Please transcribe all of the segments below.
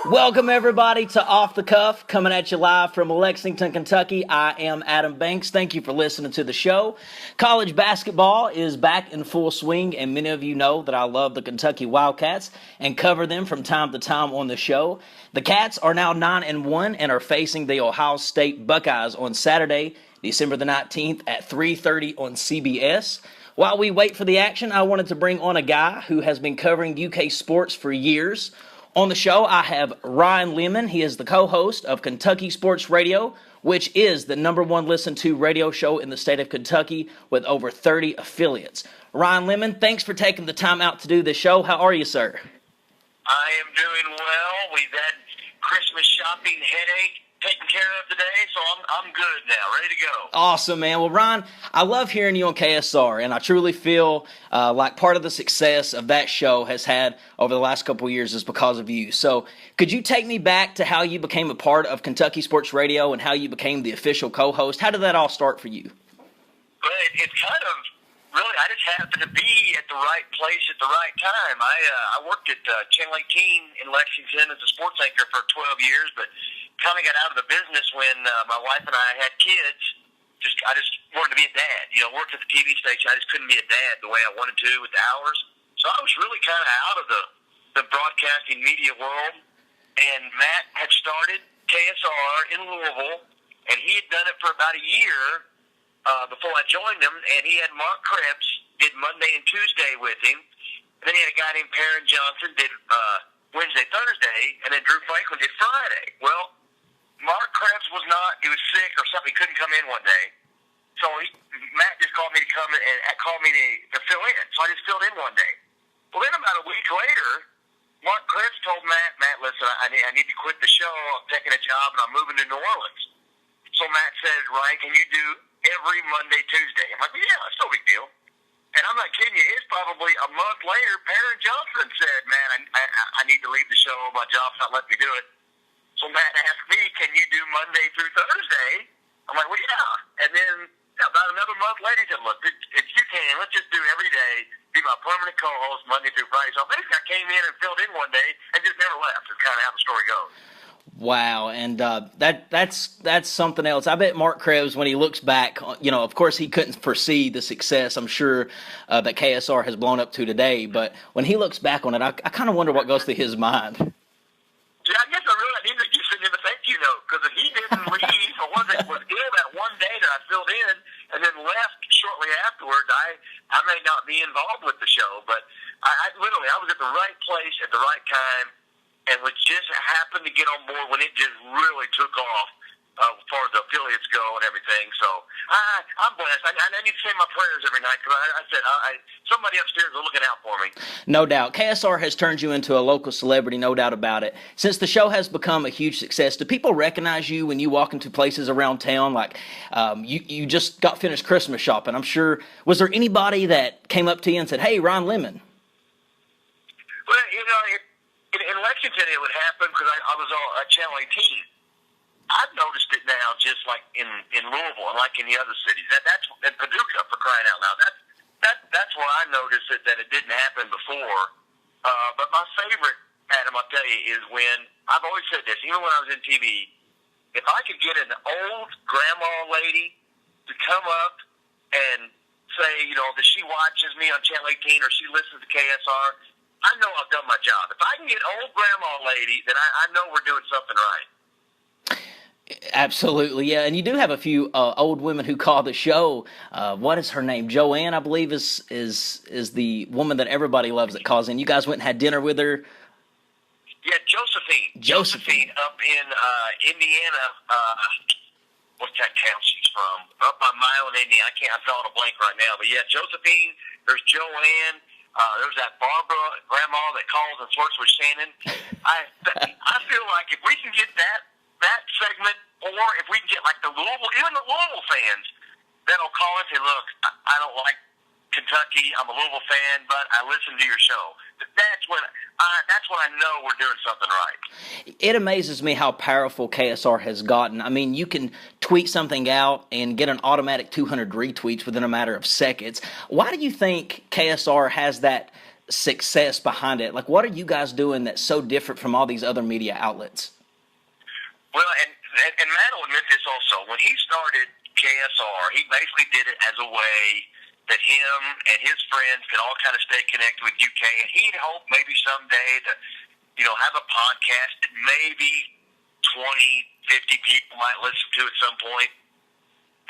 Welcome, everybody, to Off the Cuff, coming at you live from Lexington, Kentucky. I am Adam Banks. Thank you for listening to the show. College basketball is back in full swing, and many of you know that I love the Kentucky Wildcats and cover them from time to time on the show. The Cats are now 9-1 and are facing the Ohio State Buckeyes on Saturday, December the 19th at 3:30 on CBS. While we wait for the action, I wanted to bring on a guy who has been covering UK sports for years. On the show, I have Ryan Lemon. He is the co-host of Kentucky Sports Radio, which is the #1 listened to radio show in the state of Kentucky with over 30 affiliates. Ryan Lemon, thanks for taking the time out to do this show. How are you, sir? I am doing well. We've had Christmas shopping headache taken care of today, so I'm good now, ready to go. Awesome, man. Well, Ryan, I love hearing you on KSR, and I truly feel like part of the success of that show has had over the last couple of years is because of you. So could you take me back to how you became a part of Kentucky Sports Radio and how you became the official co-host? How did that all start for you? Well, it's kind of really, I just happened to be at the right place at the right time. I worked at Channel 18 in Lexington as a sports anchor for 12 years, but kind of got out of the business when my wife and I had kids. I just wanted to be a dad. You know, worked at the TV station. I just couldn't be a dad the way I wanted to with the hours. So I was really kind of out of the broadcasting media world. And Matt had started KSR in Louisville, and he had done it for about a year before I joined him. And he had Mark Krebs did Monday and Tuesday with him. And then he had a guy named Perrin Johnson did Wednesday, Thursday, and then Drew Franklin did Friday. Well, Mark Krebs he was sick or something. He couldn't come in one day. So Matt just called me to come and called me to fill in. So I just filled in one day. Well, then about a week later, Mark Krebs told Matt, listen, I need to quit the show. I'm taking a job and I'm moving to New Orleans. So Matt said, Ryan, can you do every Monday, Tuesday? I'm like, yeah, that's no big deal. And I'm not kidding you. It's probably a month later, Perrin Johnson said, man, I need to leave the show. My job's not letting me do it. So Matt asked me, can you do Monday through Thursday? I'm like, well, yeah. And then about another month later, he said, look, if you can, let's just do every day, be my permanent co-host Monday through Friday. So basically I came in and filled in one day and just never left. It's kind of how the story goes. Wow, and that's something else. I bet Mark Krebs, when he looks back, you know, of course he couldn't foresee the success, I'm sure, that KSR has blown up to today. But when he looks back on it, I kind of wonder what goes through his mind. Yeah, I guess I need to just send him a thank you note, because if he didn't leave or was ill that one day that I filled in and then left shortly afterwards, I may not be involved with the show. But I literally, I was at the right place at the right time and was just happened to get on board when it just really took off as far as the affiliates go and everything. So I'm blessed. I need to say my prayers every night because I said somebody upstairs is looking out for me. No doubt. KSR has turned you into a local celebrity, no doubt about it. Since the show has become a huge success, do people recognize you when you walk into places around town? Like you just got finished Christmas shopping. I'm sure. Was there anybody that came up to you and said, hey, Ryan Lemon? Well, you know, in Lexington it would happen because I was on Channel 18. I've noticed it now, just like in Louisville and like in the other cities. That's in Paducah, for crying out loud. That's where I noticed it, that it didn't happen before. But my favorite, Adam, I'll tell you, is when I've always said this, even when I was in TV, if I could get an old grandma lady to come up and say, you know, that she watches me on Channel 18 or she listens to KSR, I know I've done my job. If I can get old grandma lady, then I know we're doing something right. Absolutely, yeah, and you do have a few old women who call the show. What is her name? Joanne, I believe, is the woman that everybody loves that calls in. You guys went and had dinner with her. Yeah, Josephine up in Indiana. What's that town she's from? Up by Milan, Indiana. I'm drawing a blank right now, but yeah, Josephine. There's Joanne. There's that Barbara grandma that calls and flirts with Shannon. I feel like if we can get that segment, or if we can get like even the Louisville fans that'll call and say, look, I don't like Kentucky, I'm a Louisville fan, but I listen to your show. that's when I know we're doing something right. It amazes me how powerful KSR has gotten. I mean, you can tweet something out and get an automatic 200 retweets within a matter of seconds. Why do you think KSR has that success behind it? Like, what are you guys doing that's so different from all these other media outlets? Well, and Matt will admit this also. When he started KSR, he basically did it as a way that him and his friends could all kind of stay connected with UK, and he'd hope maybe someday to, have a podcast that maybe 20, 50 people might listen to at some point.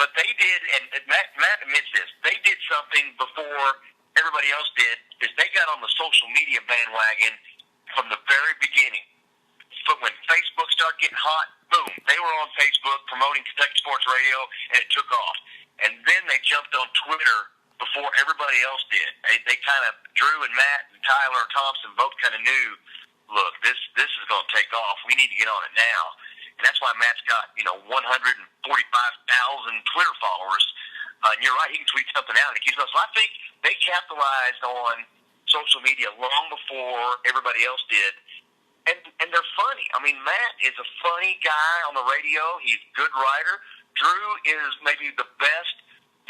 But they did, and Matt admits this, they did something before everybody else did, is they got on the social media bandwagon from the very beginning. But when Facebook started getting hot, boom, they were on Facebook promoting Kentucky Sports Radio, and it took off. And then they jumped on Twitter before everybody else did. They kind of, Drew and Matt and Tyler Thompson both kind of knew, look, this is going to take off. We need to get on it now. And that's why Matt's got, 145,000 Twitter followers. And you're right, he can tweet something out and it keeps going. So I think they capitalized on social media long before everybody else did. And they're funny. I mean, Matt is a funny guy on the radio. He's a good writer. Drew is maybe the best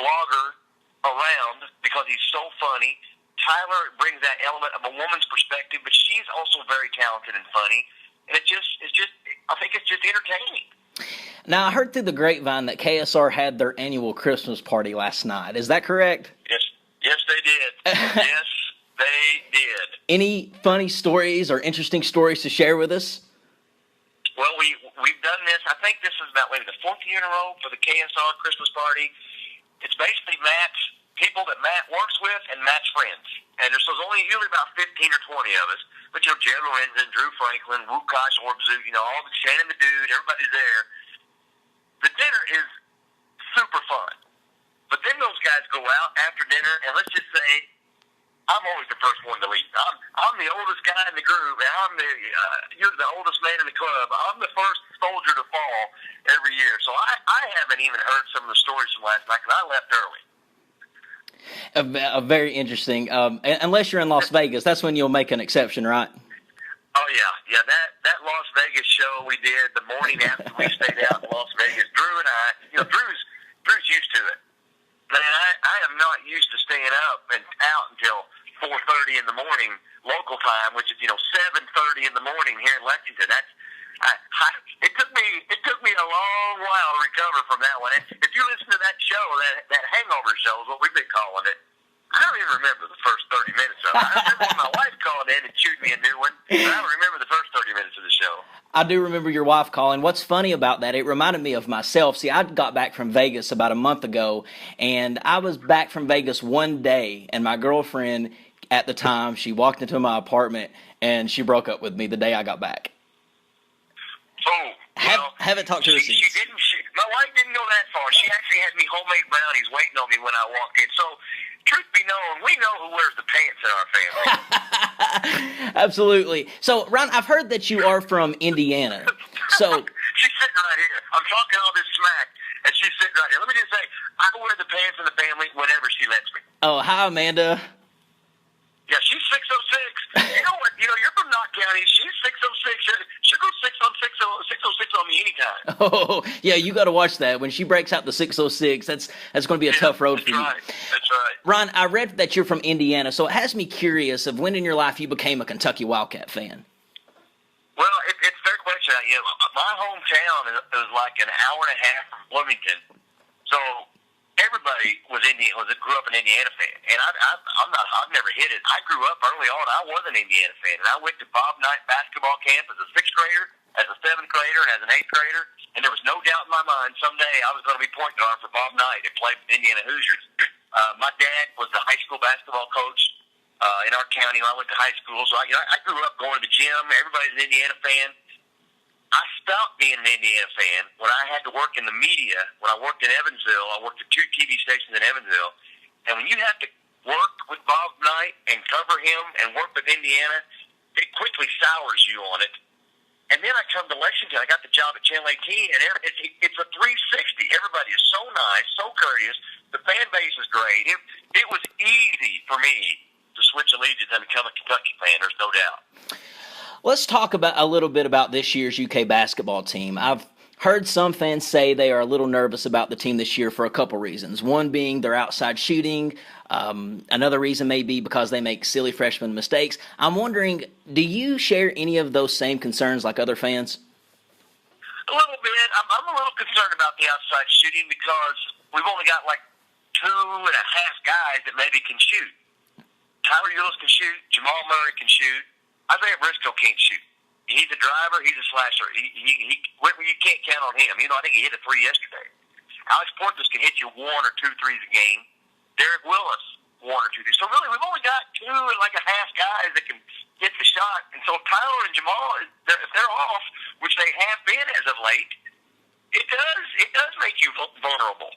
blogger around because he's so funny. Tyler brings that element of a woman's perspective, but she's also very talented and funny. And I think it's just entertaining. Now, I heard through the grapevine that KSR had their annual Christmas party last night. Is that correct? Yes, they did. Yes, they did. Any funny stories or interesting stories to share with us? Well, we've done this. I think this is about maybe the fourth year in a row for the KSR Christmas party. It's basically people that Matt works with and Matt's friends. And there's only usually about 15 or 20 of us. But, Jared Lorenzen, Drew Franklin, Wukash Orbzu, all the Shannon the Dude, everybody's there. The dinner is super fun. But then those guys go out after dinner, and let's just say I'm always the first one to leave. I'm the oldest guy in the group, and you're the oldest man in the club. I'm the first soldier to fall every year. So I haven't even heard some of the stories from last night because I left early. Very interesting. Unless you're in Las Vegas, that's when you'll make an exception, right? Oh yeah. That Las Vegas show we did the morning after we stayed out in Las Vegas. Drew and I, Drew's used to it. Man, I am not used to staying up and out until 4:30 in the morning local time, which is 7:30 in the morning here in Lexington. It took me a long while to recover from that one. If you listen to that show, that Hangover show is what we've been calling it. I don't even remember the first 30 minutes of it. I remember when my wife called in and chewed me a new one, but I don't remember the first 30 minutes of the show. I do remember your wife calling. What's funny about that, it reminded me of myself. See, I got back from Vegas about a month ago, and I was back from Vegas one day, and my girlfriend at the time, she walked into my apartment, and she broke up with me the day I got back. Oh, well, haven't talked to her since. My wife didn't go that far. She actually had me homemade brownies waiting on me when I walked in. So, truth be known, we know who wears the pants in our family. Absolutely. So, Ron, I've heard that you are from Indiana. So she's sitting right here. I'm talking all this smack, and she's sitting right here. Let me just say, I wear the pants in the family whenever she lets me. Oh, hi, Amanda. Yeah, she's 6'06". You know what? You're from Knott County. She's 6'06". She'll go 606 on me anytime. Oh, yeah, you got to watch that. When she breaks out the 606, that's going to be a tough road for you. That's right. Ron, I read that you're from Indiana, so it has me curious of when in your life you became a Kentucky Wildcat fan. Well, it's a fair question. My hometown is like an hour and a half from Bloomington, so everybody grew up an Indiana fan, and I've never hid it. I grew up early on. I was an Indiana fan, and I went to Bob Knight basketball camp as a sixth grader, as a seventh grader, and as an eighth grader. And there was no doubt in my mind someday I was going to be point guard for Bob Knight and play for the Indiana Hoosiers. My dad was the high school basketball coach in our county when I went to high school, so I grew up going to the gym. Everybody's an Indiana fan. I stopped being an Indiana fan when I had to work in the media. When I worked in Evansville, I worked at 2 TV stations in Evansville. And when you have to work with Bob Knight and cover him and work with Indiana, it quickly sours you on it. And then I come to Lexington. I got the job at Channel 18, and it's a 360. Everybody is so nice, so courteous. The fan base is great. It was easy for me to switch allegiance and become a Kentucky fan. There's no doubt. Let's talk about a little bit about this year's UK basketball team. I've heard some fans say they are a little nervous about the team this year for a couple reasons. One being their outside shooting. Another reason may be because they make silly freshman mistakes. I'm wondering, do you share any of those same concerns like other fans? A little bit. I'm a little concerned about the outside shooting because we've only got like 2.5 guys that maybe can shoot. Tyler Eulis can shoot. Jamal Murray can shoot. Isaiah Briscoe can't shoot. He's a driver. He's a slasher. You can't count on him. I think he hit a 3 yesterday. Alex Portis can hit you 1 or 2 threes a game. Derek Willis, 1 or 2 threes. So really, we've only got 2.5 guys that can hit the shot. And so Tyler and Jamal, if they're off, which they have been as of late, it does make you vulnerable.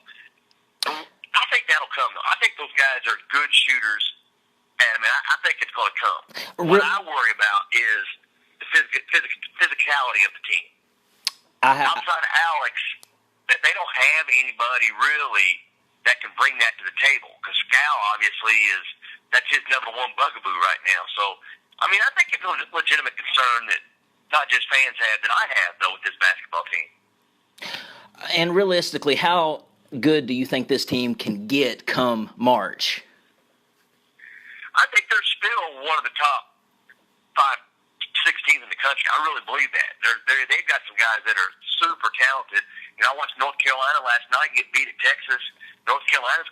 I think that'll come, though. I think those guys are good shooters, and I think it's going to come. What I worry about is the physicality of the team. Outside of Alex, that they don't have anybody really that can bring that to the table, because Scal obviously that's his number one bugaboo right now. So, I think it's a legitimate concern that not just fans have, that I have, though, with this basketball team. And realistically, how good do you think this team can get come March? I think they're still one of the top 5-6 teams in the country. I really believe that. They've got some guys that are super talented. I watched North Carolina last night get beat at Texas. North Carolina's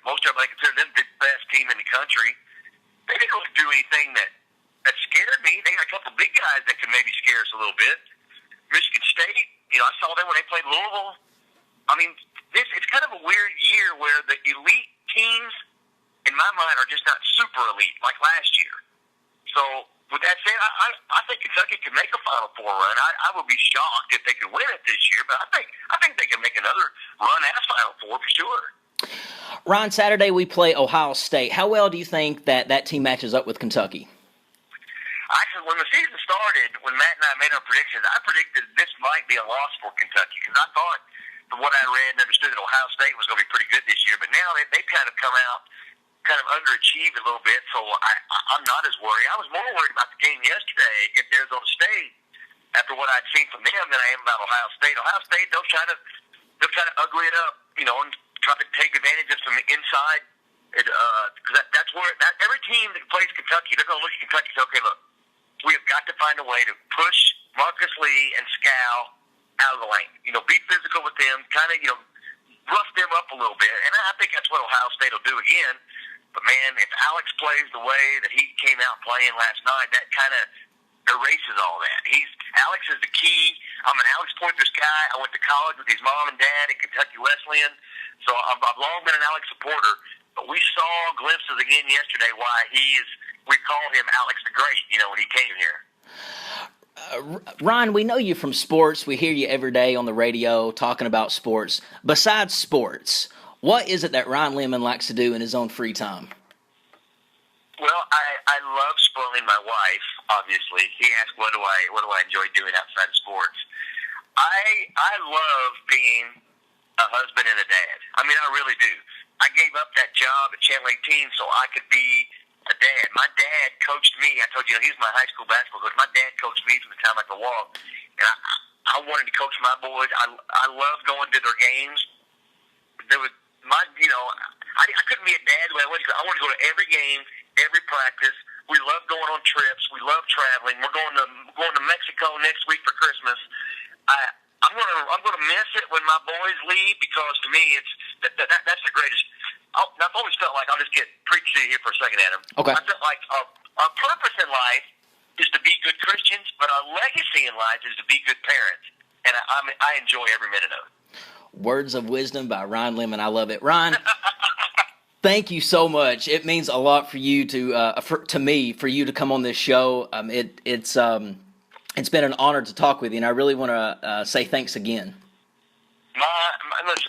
most everybody considered them the best team in the country. They didn't really do anything that scared me. They got a couple big guys that could maybe scare us a little bit. Michigan State, I saw them when they played Louisville. It's kind of a weird year where the elite teams, in my mind, are just not super elite like last year. So, with that said, I think Kentucky can make a Final Four run. I would be shocked if they could win it this year, but I think they can make another run at a Final Four for sure. Ryan, Saturday we play Ohio State. How well do you think that team matches up with Kentucky? Actually, when the season started, when Matt and I made our predictions, I predicted this might be a loss for Kentucky, because I thought, from what I read and understood, that Ohio State was going to be pretty good this year. But now they've kind of come out, kind of underachieved a little bit, so I'm not as worried. I was more worried about the game yesterday against Arizona State after what I'd seen from them than I am about Ohio State. Ohio State, they'll try to ugly it up, and try to take advantage of some inside. Because that's where every team that plays Kentucky, they're going to look at Kentucky and say, okay, look, we have got to find a way to push Marcus Lee and Scal out of the lane. Be physical with them, kind of, rough them up a little bit. And I think that's what Ohio State will do again. But, man, if Alex plays the way that he came out playing last night, that kind of erases all that. Alex is the key. I'm an Alex Poitras guy. I went to college with his mom and dad at Kentucky Wesleyan. So I've long been an Alex supporter. But we saw glimpses again yesterday why we call him Alex the Great, when he came here. Ryan, we know you from sports. We hear you every day on the radio talking about sports. Besides sports, what is it that Ryan Lemon likes to do in his own free time? Well, I love spoiling my wife, obviously. He asked, what do I enjoy doing outside of sports? I love being a husband and a dad. I really do. I gave up that job at Channel 18 so I could be a dad. My dad coached me. I told you, he was my high school basketball coach. My dad coached me from the time I could walk. And I wanted to coach my boys. I love going to their games. I couldn't be a dad the way I wanted to go. I wanted to go to every game, every practice. We love going on trips. We love traveling. We're going to Mexico next week for Christmas. I'm gonna miss it when my boys leave, because to me that's the greatest. I've always felt like, I'll just get preachy here for a second, Adam. Okay. I felt like our purpose in life is to be good Christians, but our legacy in life is to be good parents, and I enjoy every minute of it. Words of wisdom by Ryan Lemon. I love it, Ryan. Thank you so much. It means a lot for you to me for you to come on this show. It's been an honor to talk with you, and I really want to say thanks again.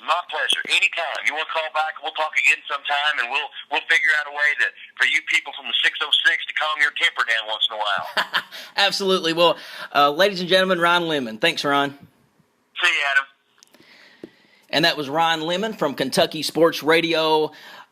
My pleasure. Anytime. You want to call back, we'll talk again sometime, and we'll figure out a way for you people from the 606 to calm your temper down once in a while. Absolutely. Well, ladies and gentlemen, Ryan Lemon. Thanks, Ryan. See you, Adam. And that was Ryan Lemon from Kentucky Sports Radio,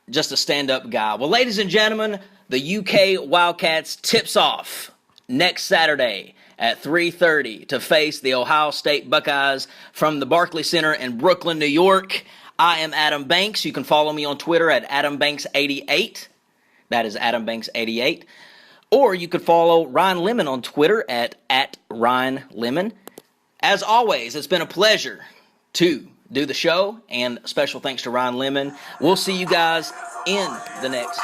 just a stand-up guy. Well, ladies and gentlemen, the UK Wildcats tips off next Saturday at 3:30 to face the Ohio State Buckeyes from the Barclays Center in Brooklyn, New York. I am Adam Banks. You can follow me on Twitter at AdamBanks88. That is AdamBanks88. Or you could follow Ryan Lemon on Twitter at Ryan Lemon. As always, it's been a pleasure to do the show, and special thanks to Ryan Lemon. We'll see you guys in the next